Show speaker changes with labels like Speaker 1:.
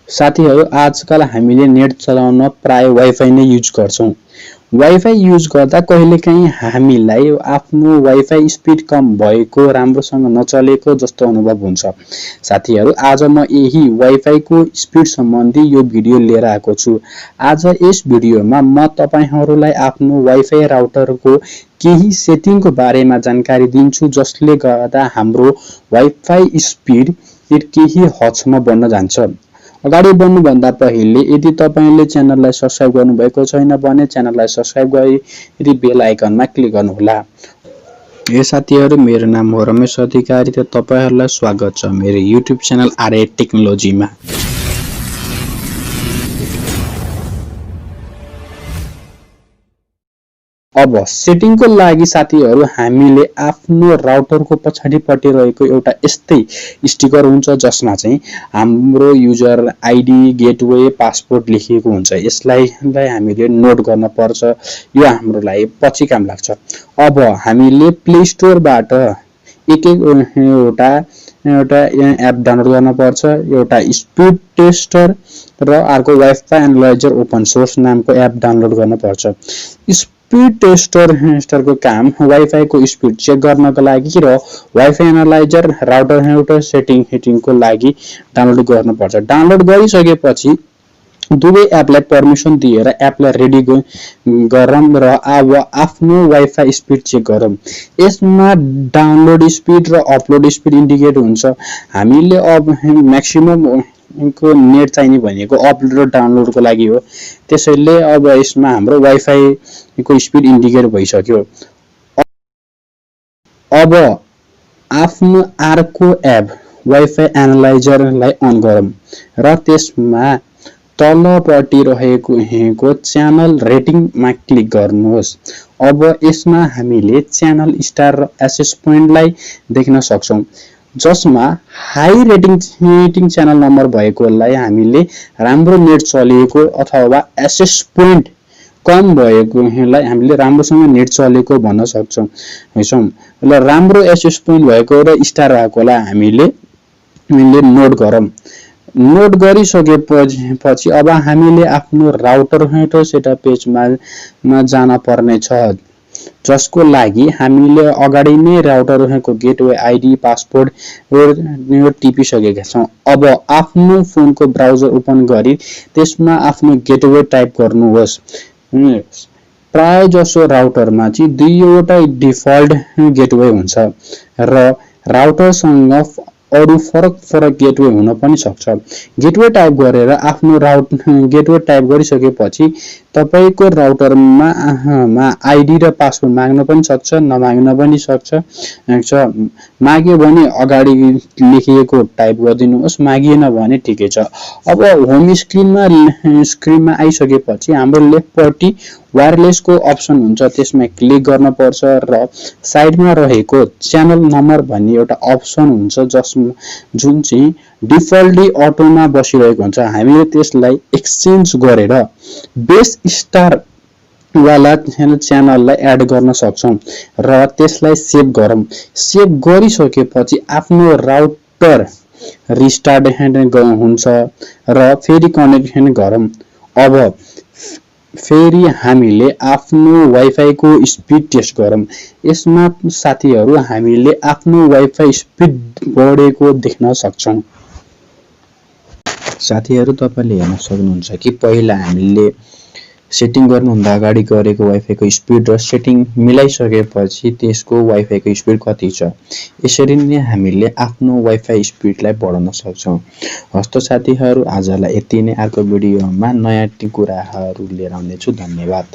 Speaker 1: साथीहरु आजकल हामीले नेट चलाउन प्राय वाइफाई नै युज गर्छौं। वाइफाई युज गर्दा कहिलेकाहीँ हामीलाई आफ्नो वाइफाई स्पिड कम भएको राम्रोसँग नचलेको जस्तो अनुभव हुन्छ। साथीहरु आज म यही वाइफाई को स्पिड सम्बन्धी यो भिडियो लिएर आएको छु। आज यस भिडियोमा म तपाईहरुलाई आफ्नो वाइफाई राउटरको केही सेटिङको बारेमा जानकारी दिन्छु जसले गर्दा हाम्रो वाइफाई स्पिड केही हदसम्म बढ्न जान्छ। अगाडि बढ्नुभन्दा पहिले यदि तपाईले च्यानललाई सब्स्क्राइब गर्नुभएको छैन भने च्यानललाई सब्स्क्राइब गरी बेल आइकनमा क्लिक गर्नुहोला। साथीहरु मेरो नाम हो रमेश अधिकारी र तपाईहरुलाई स्वागत छ मेरो युट्युब च्यानल आरए टेक्नोलोजीमा। अब सेटिङको लागि साथीहरु हामीले आफ्नो राउटरको पछाडिपट्टि रहेको एउटा यस्तै स्टिकर हुन्छ जसमा चाहिँ हाम्रो युजर आइडी गेटवे पासवर्ड लेखिएको हुन्छ। यसलाई हामीले नोट गर्न पर्छ। यो हाम्रो लागि पछि काम लाग्छ। अब हामीले प्ले स्टोरबाट एक एउटा एप डाउनलोड गर्न पर्छ। एउटा स्पिड टेस्टर र अर्को वाइफाई एनालाइजर ओपन सोर्स नामको एप डाउनलोड गर्न पर्छ। स्पिड टेस्टरको काम वाइफाई को स्पिड चेक गर्नको लागि र वाइफाई एनालाइजर राउटर सेटिङको लागि डाउनलोड गर्न पर्छ। डाउनलोड गरिसकेपछि दुवै एपलाई पर्मिसन दिएर एपलाई रेडी गरौँ र अब आफ्नो वाइफाई स्पिड चेक गरौँ। यसमा डाउनलोड स्पिड र अपलोड स्पिड इन्डिकेट हुन्छ। हामीले अब म्याक्सिमम को नेट चाहिने भनेको अपलोड र डाउनलोडको लागि हो। त्यसैले अब यसमा हाम्रो वाइफाई को स्पिड इन्डिकेट भइसक्यो। अब आफ्नो अर्को एप वाइफाई एनालाइजरलाई अन गरौँ र त्यसमा तलपट्टि रहेको च्यानल रेटिङमा क्लिक गर्नुहोस्। अब यसमा हामीले च्यानल स्टार र एसेस पोइन्टलाई देख्न सक्छौं जसमा हाई रेटिङ च्यानल नम्बर भएकोलाई हामीले राम्रो नेट चलेको अथवा एसेस पोइन्ट कम भएकोलाई हामीले राम्रोसँग नेट चलेको भन्न सक्छौं। ल राम्रो एसेस पोइन्ट भएको र स्टार भएकोलाई हामीले नोट गरौँ। नोट गरिसकेपछि अब हामीले आफ्नो राउटर सेटअप पेजमा जान पर्ने छ जसको लागि हामीले अगाडि नै राउटरको गेटवे आइडी पासवर्ड टिपिसकेका छौं। अब आफ्नो फोनको ब्राउजर ओपन गरी त्यसमा आफ्नो गेटवे टाइप गर्नुहोस्। प्राय जसो राउटरमा चाहिँ दुईवटा डिफल्ट गेटवे हुन्छ र राउटरसँग अरु फरक गेटवे हुन पनि सक्छ। गेटवे टाइप गरेर आफ्नो गेटवे टाइप गरिसकेपछि तपाईको राउटरमा आइडी र पासवर्ड माग्न पनि सक्छ नमाग्न पनि सक्छ। माग्यो भने अगाडि लेखिएको टाइप गरिदिनुहोस्, मागिएन भने ठिकै छ। अब होम स्क्रिनमा आइसकेपछि हाम्रो लेफ्टपट्टि वायरलेसको अप्सन हुन्छ त्यसमा क्लिक गर्न पर्छ र साइडमा रहेको च्यानल नम्बर भन्ने एउटा अप्सन हुन्छ जुन चाहिँ डिफल्टली अटोमा बसिरहेको हुन्छ। हामीले त्यसलाई एक्सचेन्ज गरेर बेस स्टार वाला च्यानललाई एड गर्न सक्छौं र त्यसलाई सेभ गरौँ। सेभ गरिसकेपछि आफ्नो राउटर रिस्टार्ट हुन्छ र फेरि कनेक्सन गरौँ। अब फेरि हामीले आफ्नो वाइफाई को स्पिड टेस्ट गरौँ। यसमा साथीहरु हामीले आफ्नो वाइफाई स्पिड बढेको देख्न सक्छौं। साथीहरु तपाईले हेर्न सक्नुहुन्छ कि पहिला हामीले सेटिङ गर्नुभन्दा अगाडि गरेको वाइफाई को स्पिड र सेटिङ मिलाइसकेपछि त्यसको वाइफाई को स्पिड कति छ। यसरी नै हामीले आफ्नो वाइफाई स्पिडलाई बढाउन सक्छौं। हस्त साथीहरु आजलाई यति नै। अर्को भिडियोमा नयाँ कुराहरु लिएर आउने छु। धन्यवाद।